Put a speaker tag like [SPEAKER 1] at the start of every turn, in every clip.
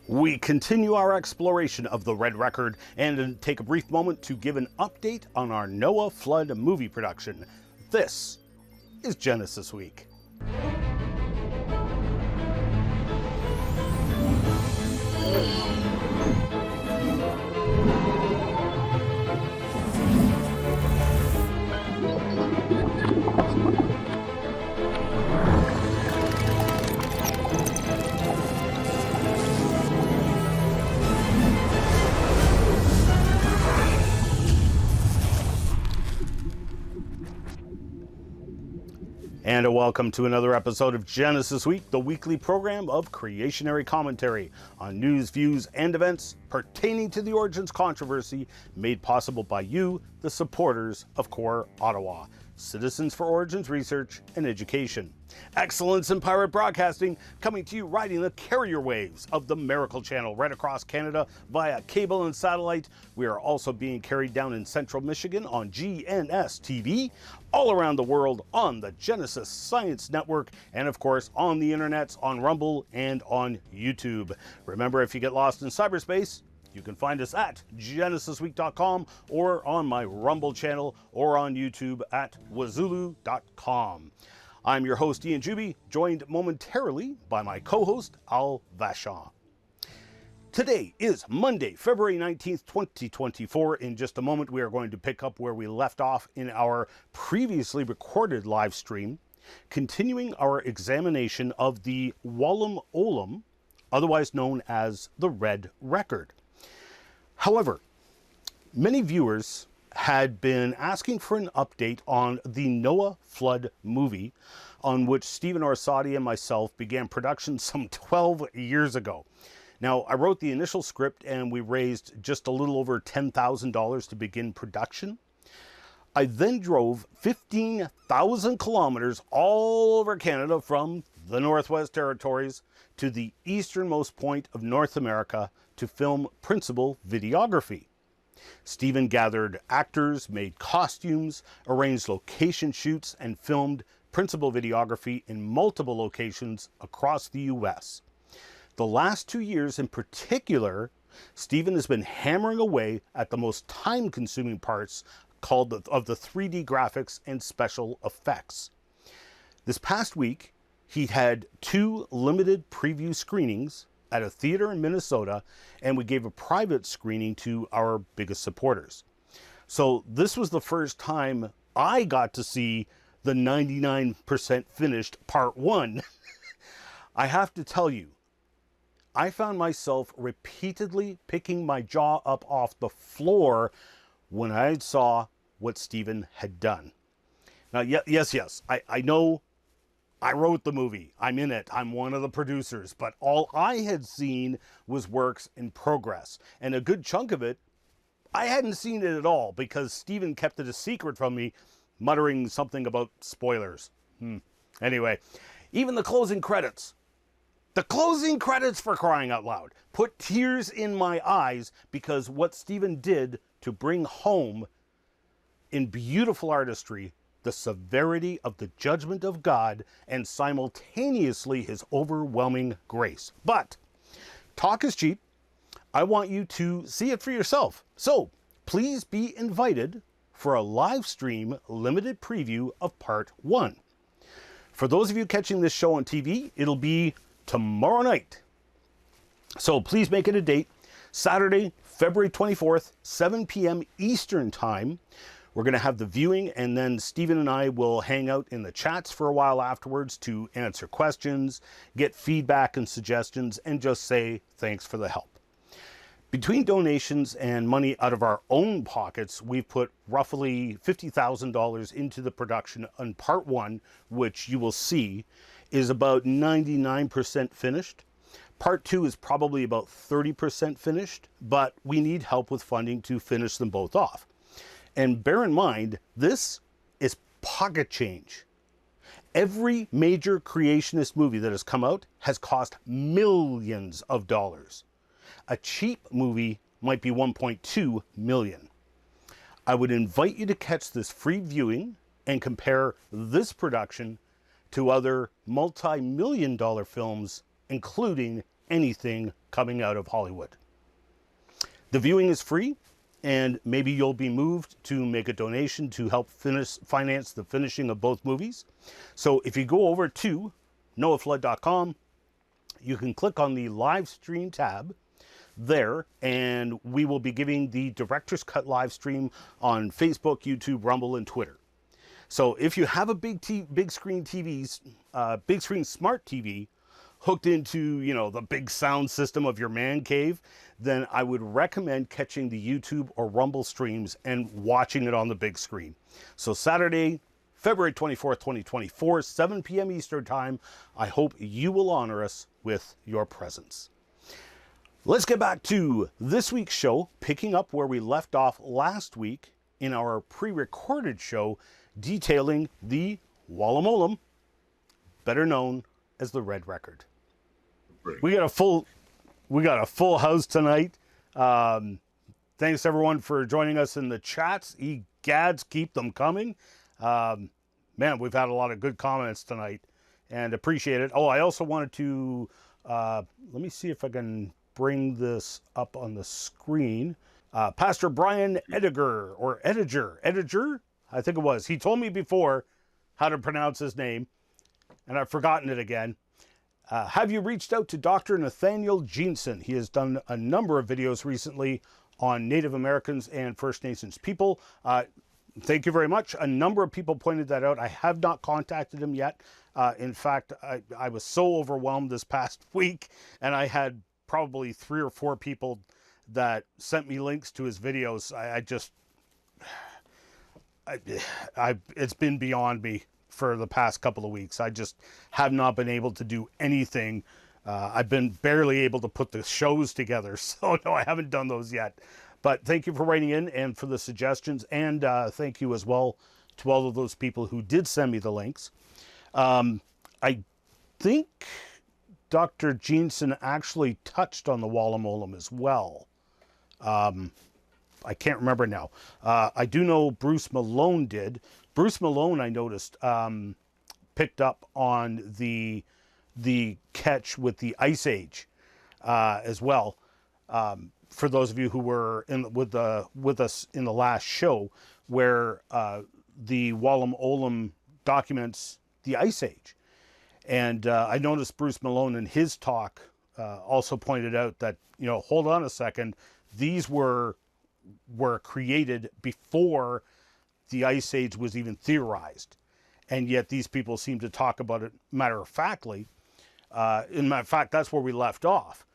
[SPEAKER 1] We continue our exploration of the Red Record and take a brief moment to give an update on our Noah flood movie production. This is Genesis Week. And a welcome to another episode of Genesis Week, the weekly program of creationary commentary on news, views, and events pertaining to the Origins controversy, made possible by you, the supporters of Core Ottawa, Citizens for Origins Research and Education. Excellence in pirate broadcasting, coming to you riding the carrier waves of the Miracle Channel right across Canada via cable and satellite. We are also being carried down in central Michigan on GNS TV, all around the world on the Genesis Science Network, and of course on the internets, on Rumble and on YouTube. Remember, if you get lost in cyberspace, you can find us at genesisweek.com or on my Rumble channel or on YouTube at wazulu.com. I'm your host, Ian Juby, joined momentarily by my co-host, Al Vachon. Today is Monday, February 19th, 2024. In just a moment, we are going to pick up where we left off in our previously recorded live stream, continuing our examination of the Walam Olum, otherwise known as the Red Record. However, many viewers had been asking for an update on the Noah flood movie, on which Stephen Orsatti and myself began production some 12 years ago. Now, I wrote the initial script and we raised just a little over $10,000 to begin production. I then drove 15,000 kilometers all over Canada from the Northwest Territories to the easternmost point of North America to film principal videography. Stephen gathered actors, made costumes, arranged location shoots, and filmed principal videography in multiple locations across the US. The last 2 years in particular, Stephen has been hammering away at the most time-consuming parts of the 3D graphics and special effects. This past week, he had 2 limited preview screenings at a theater in Minnesota, and we gave a private screening to our biggest supporters. So this was the first time I got to see the 99% finished part 1. I have to tell you, I found myself repeatedly picking my jaw up off the floor when I saw what Stephen had done. Now, yes, I know I wrote the movie. I'm in it. I'm one of the producers. But all I had seen was works in progress. And a good chunk of it, I hadn't seen it at all because Stephen kept it a secret from me, muttering something about spoilers. Anyway, even the closing credits. The closing credits, for crying out loud, put tears in my eyes because what Stephen did to bring home in beautiful artistry the severity of the judgment of God and simultaneously his overwhelming grace. But talk is cheap. I want you to see it for yourself. So please be invited for a live stream limited preview of part 1. For those of you catching this show on TV, it'll be tomorrow night. So please make it a date. Saturday, February 24th, 7 p.m. Eastern Time. We're going to have the viewing, and then Stephen and I will hang out in the chats for a while afterwards to answer questions, get feedback and suggestions, and just say thanks for the help. Between donations and money out of our own pockets, we've put roughly $50,000 into the production on part 1, which you will see is about 99% finished. Part 2 is probably about 30% finished, but we need help with funding to finish them both off. And bear in mind, this is pocket change. Every major creationist movie that has come out has cost millions of dollars. A cheap movie might be 1.2 million. I would invite you to catch this free viewing and compare this production to other multi-million-dollar films, including anything coming out of Hollywood. The viewing is free, and maybe you'll be moved to make a donation to help finance the finishing of both movies. So if you go over to noahflood.com, you can click on the live stream tab there, and we will be giving the director's cut live stream on Facebook, YouTube, Rumble, and Twitter. So if you have a big screen smart TV hooked into, the big sound system of your man cave, then I would recommend catching the YouTube or Rumble streams and watching it on the big screen. So Saturday, February 24th, 2024, 7 p.m. Eastern Time, I hope you will honor us with your presence. Let's get back to this week's show, picking up where we left off last week in our pre-recorded show detailing the Walam Olum, better known as the Red Record. We got a full house tonight. Thanks everyone for joining us in the chats. Egads, keep them coming. Man, we've had a lot of good comments tonight and appreciate it. Oh, I also wanted to let me see if I can bring this up on the screen. Pastor Brian Ediger, I think it was. He told me before how to pronounce his name, and I've forgotten it again. Have you reached out to Dr. Nathaniel Jeanson? He has done a number of videos recently on Native Americans and First Nations people. Thank you very much. A number of people pointed that out. I have not contacted him yet. In fact, I was so overwhelmed this past week, and I had probably 3 or 4 people that sent me links to his videos. It's been beyond me for the past couple of weeks. I just have not been able to do anything. I've been barely able to put the shows together. So no, I haven't done those yet. But thank you for writing in and for the suggestions. And thank you as well to all of those people who did send me the links. I think Dr. Jeanson actually touched on the Walam Olum as well. I can't remember now. I do know Bruce Malone did. Bruce Malone, I noticed, picked up on the catch with the Ice Age as well. For those of you who were with us in the last show, where the Walam Olum documents the Ice Age. And I noticed Bruce Malone in his talk also pointed out that, hold on a second, these were created before the Ice Age was even theorized. And yet these people seem to talk about it matter-of-factly. In fact, that's where we left off.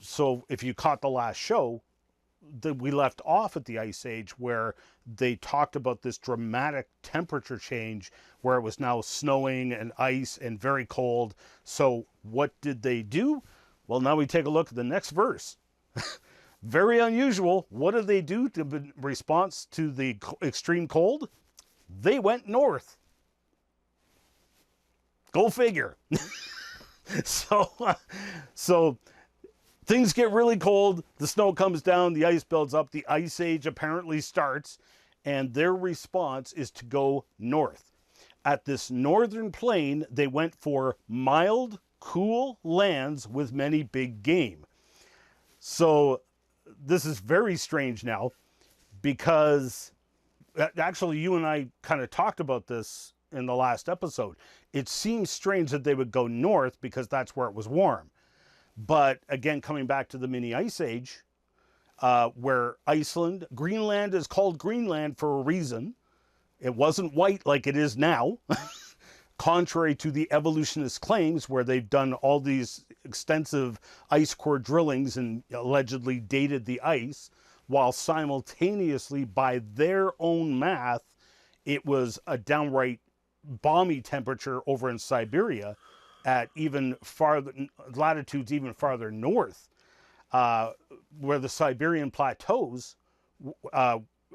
[SPEAKER 1] So if you caught the last show, we left off at the Ice Age where they talked about this dramatic temperature change where it was now snowing and ice and very cold. So what did they do? Well, now we take a look at the next verse. Very unusual. What did they do in response to the extreme cold? They went north. Go figure. So things get really cold, the snow comes down, the ice builds up, the Ice Age apparently starts, and their response is to go north. At this northern plain, they went for mild, cool lands with many big game. So this is very strange now, because actually you and I kind of talked about this in the last episode. It seems strange that they would go north because that's where it was warm. But again, coming back to the mini Ice Age, where Greenland is called Greenland for a reason. It wasn't white like it is now, contrary to the evolutionist claims where they've done all these extensive ice core drillings and allegedly dated the ice, while simultaneously, by their own math, it was a downright balmy temperature over in Siberia at even farther latitudes, even farther north, where the Siberian plateaus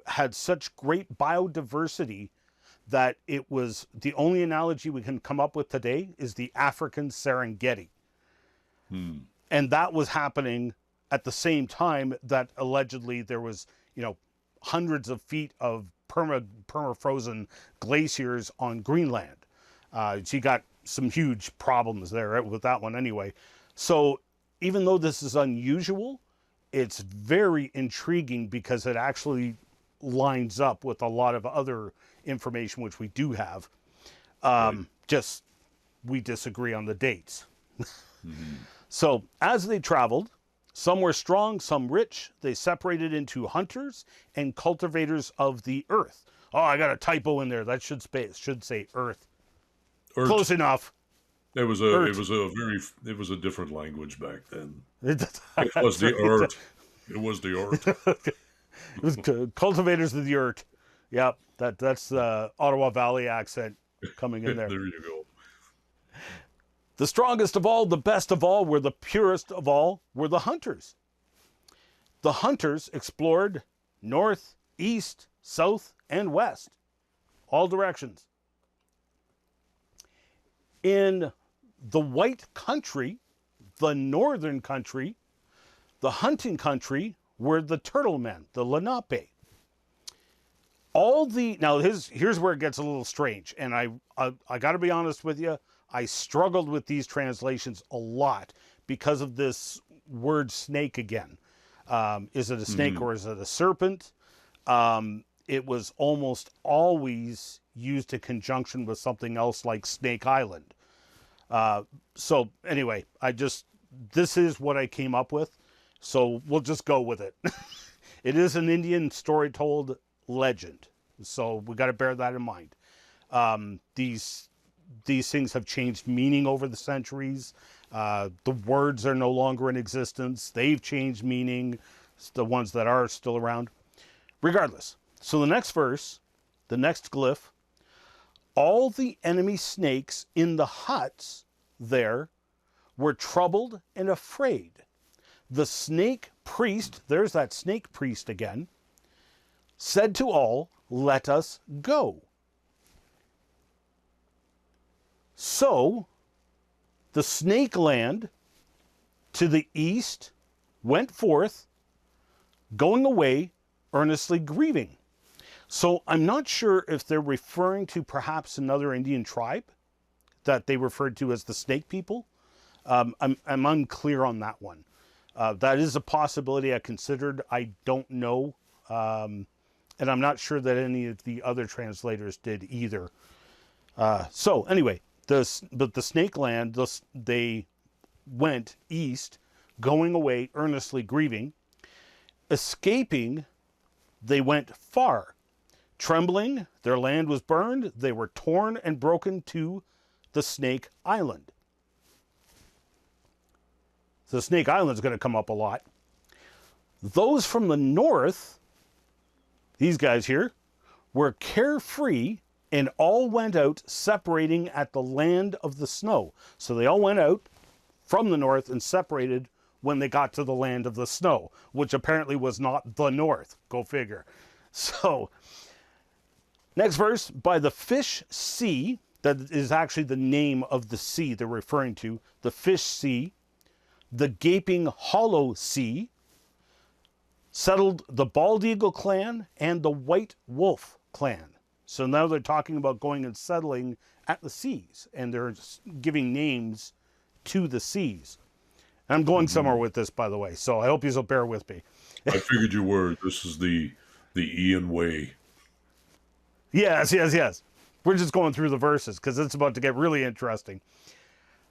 [SPEAKER 1] had such great biodiversity that it was the only analogy we can come up with today is the African Serengeti. And that was happening at the same time that allegedly there was, hundreds of feet of permafrozen glaciers on Greenland. So you got some huge problems there with that one anyway. So even though this is unusual, it's very intriguing because it actually lines up with a lot of other information which we do have. Just we disagree on the dates. So as they traveled, some were strong, some rich. They separated into hunters and cultivators of the earth. Oh, I got a typo in there. That should say earth. Close enough.
[SPEAKER 2] It was a different language back then. It was the earth. It was the earth.
[SPEAKER 1] It was cultivators of the earth. Yep, that's the Ottawa Valley accent coming in there.
[SPEAKER 2] There you go.
[SPEAKER 1] The strongest of all, the best of all, the purest of all were the hunters. The hunters explored north, east, south, and west, all directions. In the white country, the northern country, the hunting country were the turtle men, the Lenape. Now here's where it gets a little strange, and I got to be honest with you, I struggled with these translations a lot because of this word snake again. Is it a snake or is it a serpent? It was almost always used in conjunction with something else like Snake Island. So anyway, this is what I came up with. So we'll just go with it. It is an Indian story-told legend. So we got to bear that in mind. These things have changed meaning over the centuries. The words are no longer in existence. They've changed meaning, the ones that are still around. Regardless. So the next verse, the next glyph, all the enemy snakes in the huts there were troubled and afraid. The snake priest, there's that snake priest again, said to all, "Let us go." So the snake land to the east went forth, going away, earnestly grieving. So I'm not sure if they're referring to perhaps another Indian tribe that they referred to as the snake people. I'm unclear on that one. That is a possibility I considered. I don't know. And I'm not sure that any of the other translators did either. So anyway, but the snake land, they went east, going away, earnestly grieving. Escaping, they went far. Trembling, their land was burned. They were torn and broken to the Snake Island. The Snake Island is going to come up a lot. Those from the north, these guys here, were carefree and all went out separating at the land of the snow. So they all went out from the north and separated when they got to the land of the snow, which apparently was not the north. Go figure. So, next verse, by the fish sea, that is actually the name of the sea they're referring to, the fish sea, the gaping hollow sea, settled the bald eagle clan and the white wolf clan. So now they're talking about going and settling at the seas, and they're giving names to the seas. And I'm going somewhere with this, by the way, so I hope you'll bear with me.
[SPEAKER 2] I figured you were. This is the Ian way.
[SPEAKER 1] Yes. We're just going through the verses because it's about to get really interesting.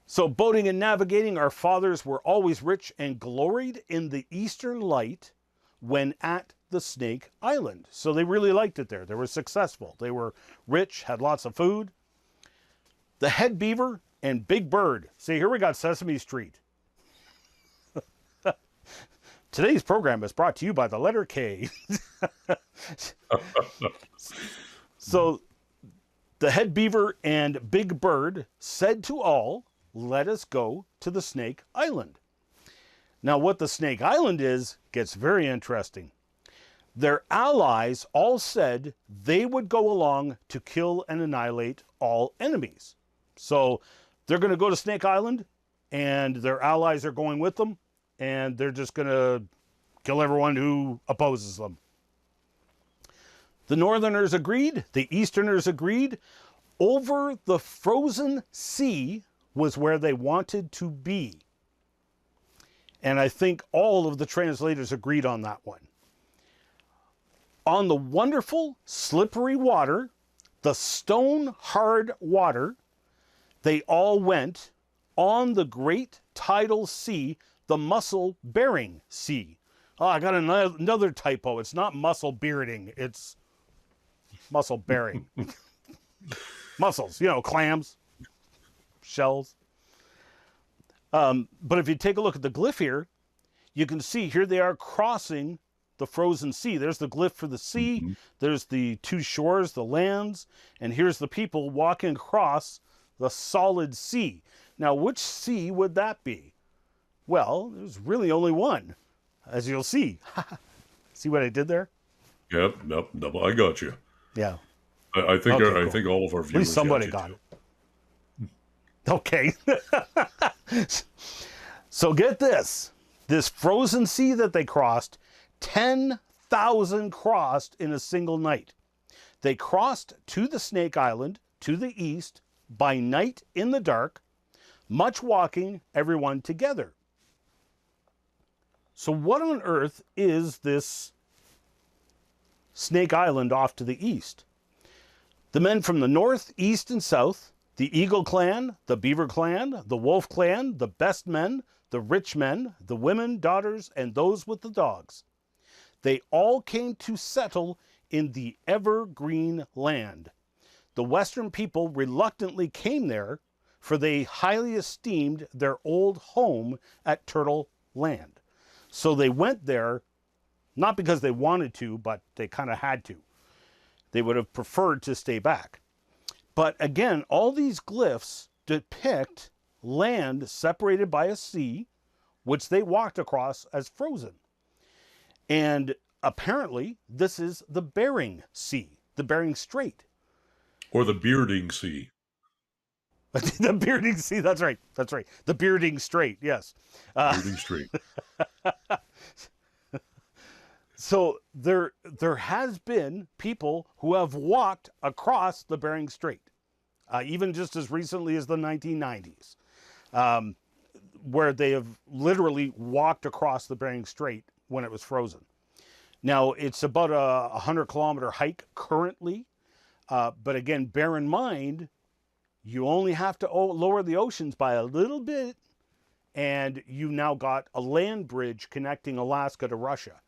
[SPEAKER 1] So boating and navigating, our fathers were always rich and gloried in the eastern light when at the Snake Island. So they really liked it there. They were successful. They were rich, had lots of food. The head beaver and big bird. See, here we got Sesame Street. Today's program is brought to you by the letter K. So the head beaver and big bird said to all, "Let us go to the Snake Island." Now what the Snake Island is gets very interesting. Their allies all said they would go along to kill and annihilate all enemies. So they're going to go to Snake Island and their allies are going with them, and they're just going to kill everyone who opposes them. The Northerners agreed. The Easterners agreed. Over the frozen sea was where they wanted to be. And I think all of the translators agreed on that one. On the wonderful, slippery water, the stone-hard water, they all went on the great tidal sea, the mussel-bearing sea. Oh, I got another typo. It's not mussel-bearding. It's mussel-bearing. Mussels, clams, shells. But if you take a look at the glyph here, you can see here they are crossing the frozen sea. There's the glyph for the sea. Mm-hmm. There's the two shores, the lands, and here's the people walking across the solid sea. Now, which sea would that be? Well, there's really only one, as you'll see. See what I did there?
[SPEAKER 2] Yep, I got you.
[SPEAKER 1] Yeah.
[SPEAKER 2] I think okay, cool. I think all of our viewers.
[SPEAKER 1] At least somebody got it. Okay. So get this. This frozen sea that they crossed, 10,000 crossed in a single night. They crossed to the Snake Island, to the east, by night in the dark, much walking, everyone together. So what on earth is this Snake Island off to the east? The men from the north, east, and south, the Eagle clan, the Beaver clan, the Wolf clan, the best men, the rich men, the women, daughters, and those with the dogs. They all came to settle in the evergreen land. The Western people reluctantly came there, for they highly esteemed their old home at Turtle Land. So they went there, not because they wanted to, but they kind of had to. They would have preferred to stay back. But again, all these glyphs depict land separated by a sea, which they walked across as frozen. And apparently, this is the Bering Sea, the Bering Strait.
[SPEAKER 2] Or the Bearding Sea.
[SPEAKER 1] The Bearding Sea, that's right. The Bearding Strait, yes.
[SPEAKER 2] Bearding Strait.
[SPEAKER 1] So there has been people who have walked across the Bering Strait, even just as recently as the 1990s, where they have literally walked across the Bering Strait when it was frozen. Now, it's about a 100-kilometer hike currently, but again, bear in mind, you only have to lower the oceans by a little bit, and you've now got a land bridge connecting Alaska to Russia.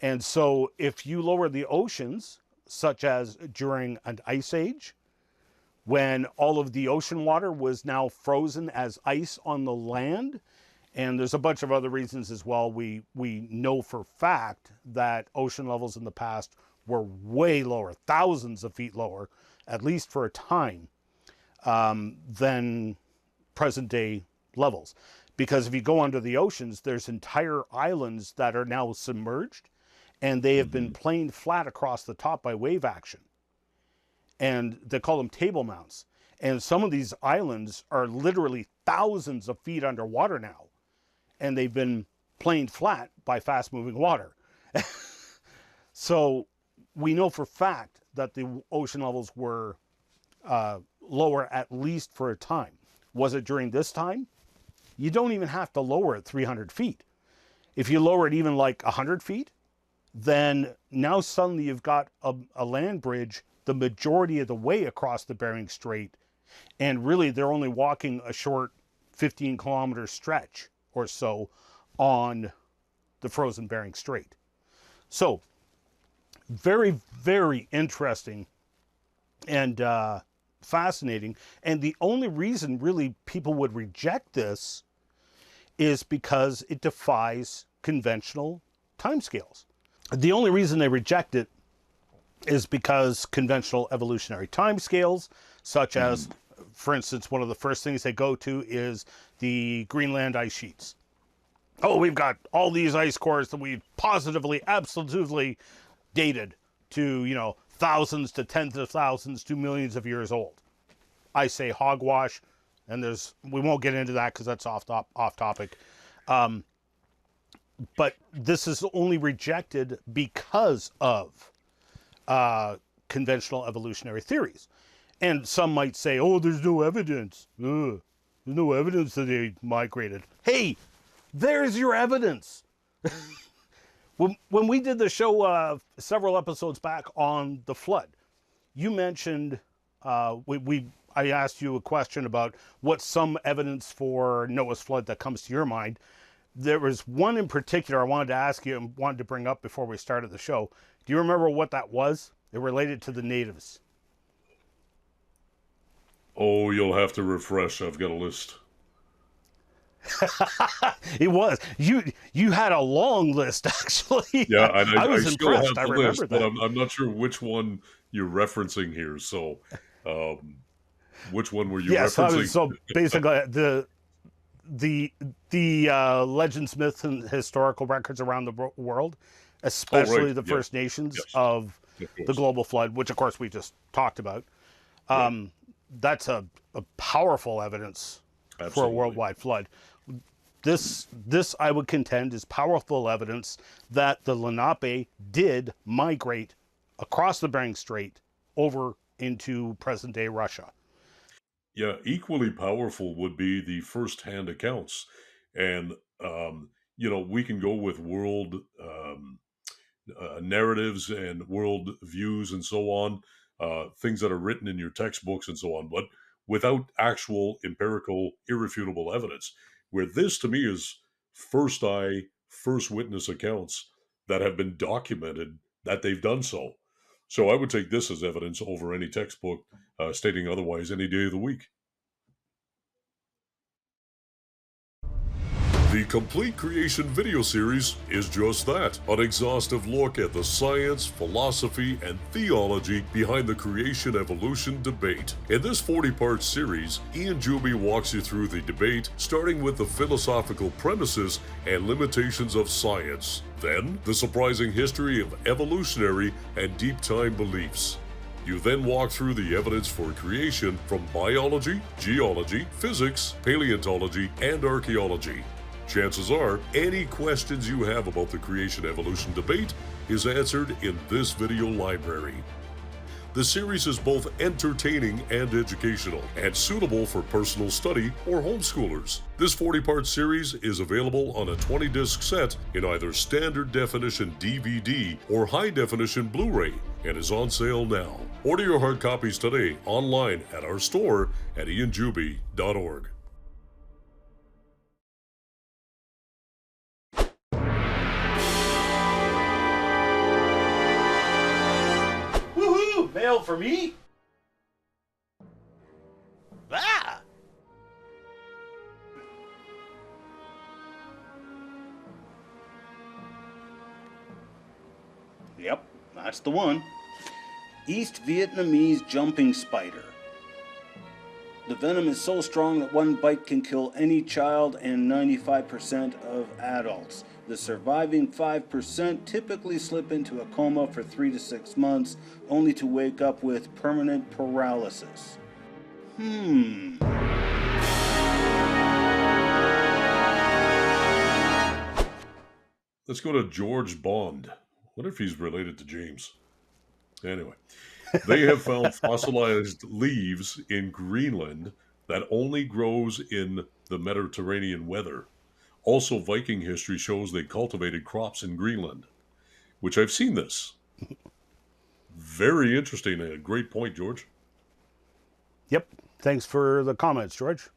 [SPEAKER 1] And so if you lower the oceans, such as during an ice age, when all of the ocean water was now frozen as ice on the land, and there's a bunch of other reasons as well, we know for fact that ocean levels in the past were way lower, thousands of feet lower, at least for a time, than present day levels. Because if you go under the oceans, there's entire islands that are now submerged, and they have been planed flat across the top by wave action. And they call them table mounts. And some of these islands are literally thousands of feet underwater now. And they've been planed flat by fast moving water. So we know for fact that the ocean levels were lower at least for a time. Was it during this time? You don't even have to lower it 300 feet. If you lower it even like 100 feet, then now suddenly you've got a land bridge the majority of the way across the Bering Strait, and really they're only walking a short 15-kilometer stretch or so on the frozen Bering Strait. So very, very interesting and fascinating. And the only reason really people would reject this is because it defies conventional timescales. The only reason they reject it is because conventional evolutionary timescales, such as, for instance, one of the first things they go to is the Greenland ice sheets. Oh, we've got all these ice cores that we've positively, absolutely dated to, thousands to tens of thousands to millions of years old. I say hogwash, and we won't get into that because that's off topic. But this is only rejected because of conventional evolutionary theories. And some might say, oh, there's no evidence. There's no evidence that they migrated. Hey, There's your evidence. When we did the show several episodes back on the flood, you mentioned, I asked you a question about what's some evidence for Noah's flood that comes to your mind. There was one in particular I wanted to ask you and wanted to bring up before we started the show. Do you remember what that was? It related to the natives.
[SPEAKER 2] Oh, you'll have to refresh. I've got a list.
[SPEAKER 1] It was. You had a long list, actually.
[SPEAKER 2] Yeah, and
[SPEAKER 1] I was
[SPEAKER 2] still
[SPEAKER 1] impressed.
[SPEAKER 2] have
[SPEAKER 1] I
[SPEAKER 2] the
[SPEAKER 1] remember
[SPEAKER 2] list,
[SPEAKER 1] that.
[SPEAKER 2] but I'm not sure which one you're referencing here. So, which one were you referencing?
[SPEAKER 1] So basically, the legends, myths, and historical records around the world, especially the First Nations of the global flood, which of course we just talked about. That's a powerful evidence for a worldwide flood. This I would contend is powerful evidence that the Lenape did migrate across the Bering Strait over into present-day Russia.
[SPEAKER 2] Yeah, equally powerful would be the first-hand accounts. And, we can go with world narratives and world views and so on, things that are written in your textbooks and so on, but without actual empirical, irrefutable evidence. Where this, to me, is first eye, first witness accounts that have been documented that they've done so. So I would take this as evidence over any textbook stating otherwise any day of the week. The Complete Creation video series is just that, an exhaustive look at the science, philosophy, and theology behind the creation-evolution debate. In this 40-part series, Ian Juby walks you through the debate, starting with the philosophical premises and limitations of science, then the surprising history of evolutionary and deep-time beliefs. You then walk through the evidence for creation from biology, geology, physics, paleontology, and archaeology. Chances are, any questions you have about the creation-evolution debate is answered in this video library. The series is both entertaining and educational, and suitable for personal study or homeschoolers. This 40-part series is available on a 20-disc set in either standard definition DVD or high-definition Blu-ray, and is on sale now. Order your hard copies today online at our store at ianjuby.org.
[SPEAKER 1] Mail for me? Ah! Yep, that's the one. East Vietnamese jumping spider. The venom is so strong that one bite can kill any child and 95% of adults. The surviving 5% typically slip into a coma for 3 to 6 months, only to wake up with permanent paralysis.
[SPEAKER 2] Let's go to George Bond. What if he's related to James? Anyway, they have found fossilized leaves in Greenland that only grows in the Mediterranean weather. Also, Viking history shows they cultivated crops in Greenland, which I've seen this. Very interesting. A great point, George.
[SPEAKER 1] Yep. Thanks for the comments, George.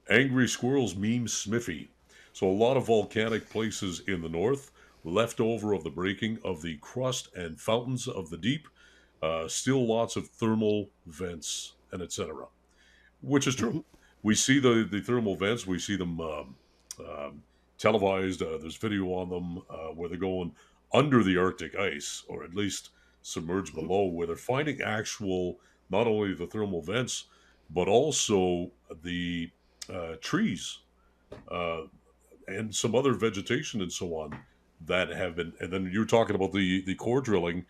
[SPEAKER 2] Angry squirrels meme Smiffy. So a lot of volcanic places in the north, left over of the breaking of the crust and fountains of the deep, still lots of thermal vents and etc. Which is true. We see the thermal vents. We see them televised. There's video on them where they're going under the Arctic ice, or at least submerged below, where they're finding actual, not only the thermal vents, but also the trees and some other vegetation and so on that have been. And then you're talking about the core drilling,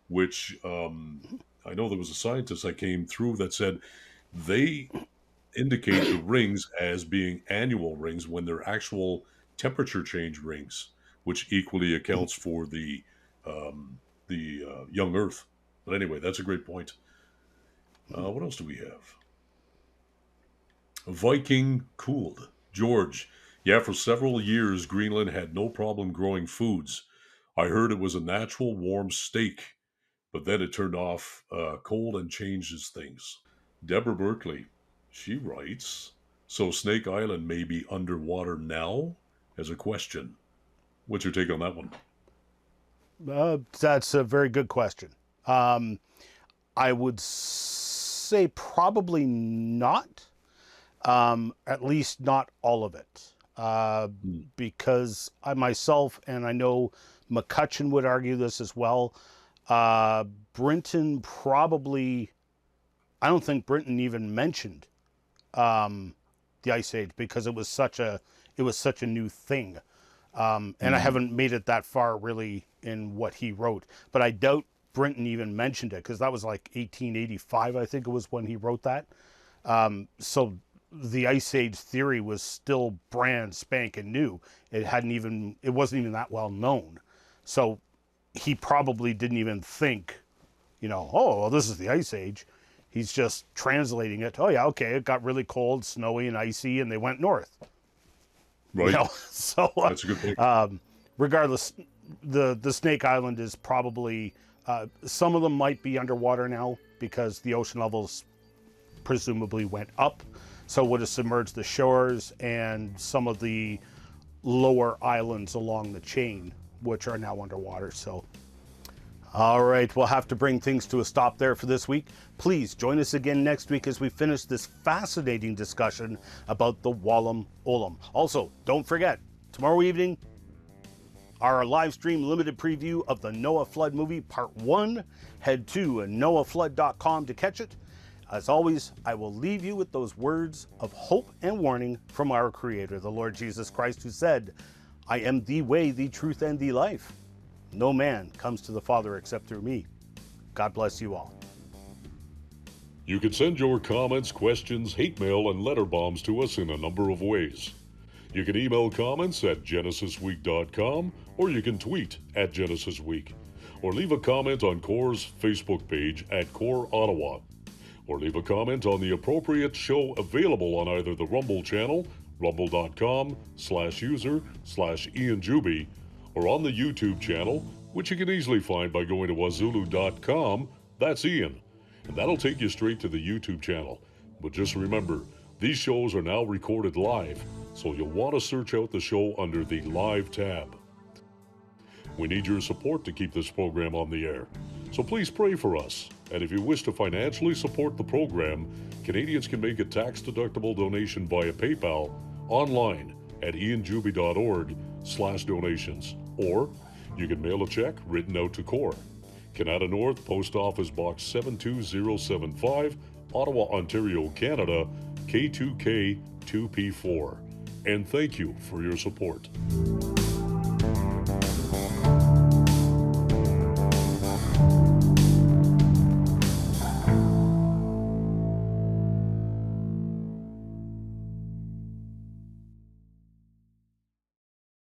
[SPEAKER 2] which I know there was a scientist that came through that said they indicate the rings as being annual rings when they're actual temperature change rings, which equally accounts for the young Earth. But anyway, that's a great point. What else do we have? Viking cooled. George, Yeah, for several years, Greenland had no problem growing foods. I heard it was a natural warm steak, but then it turned off cold and changes things. Deborah Berkeley, she writes, so Snake Island may be underwater now? As a question. What's your take on that one?
[SPEAKER 1] That's a very good question. Um, I would say probably not, at least not all of it,
[SPEAKER 2] Hmm.
[SPEAKER 1] because I myself, and I know McCutcheon would argue this as well, uh, Brinton probably, I don't think Brinton even mentioned um, the Ice Age because it was such a new thing. And I
[SPEAKER 2] Hmm.
[SPEAKER 1] haven't made it that far really in what he wrote, but I doubt Brinton even mentioned it because that was like 1885, I think it was when he wrote that. So the Ice Age theory was still brand spanking new. It wasn't even that well known. So he probably didn't even think, oh, well, this is the Ice Age. He's just translating it. Oh yeah, okay, it got really cold, snowy, and icy, and they went north.
[SPEAKER 2] Right.
[SPEAKER 1] So
[SPEAKER 2] That's a good pick.
[SPEAKER 1] regardless, the Snake Island is probably some of them might be underwater now because the ocean levels presumably went up, so it would have submerged the shores and some of the lower islands along the chain, which are now underwater. So all right, we'll have to bring things to a stop there for this week. Please join us again next week as we finish this fascinating discussion about the Walam Olum. Also, don't forget, tomorrow evening, our live stream limited preview of the Noah Flood movie, Part 1. Head to noahflood.com to catch it. As always, I will leave you with those words of hope and warning from our Creator, the Lord Jesus Christ, who said, I am the way, the truth, and the life. No man comes to the Father except through me. God bless you all.
[SPEAKER 2] You can send your comments, questions, hate mail, and letter bombs to us in a number of ways. You can email comments at genesisweek.com, or you can tweet at GenesisWeek, or leave a comment on CORE's Facebook page at CORE Ottawa, or leave a comment on the appropriate show available on either the Rumble channel, rumble.com/user/IanJuby, or on the YouTube channel, which you can easily find by going to wazulu.com, that's Ian, and that'll take you straight to the YouTube channel. But just remember, these shows are now recorded live, so you'll want to search out the show under the Live tab. We need your support to keep this program on the air, so please pray for us. And if you wish to financially support the program, Canadians can make a tax-deductible donation via PayPal online at ianjuby.org/donations, or you can mail a check written out to CORE, Canada North, Post Office Box 72075, Ottawa, Ontario, Canada, K2K 2P4. And thank you for your support.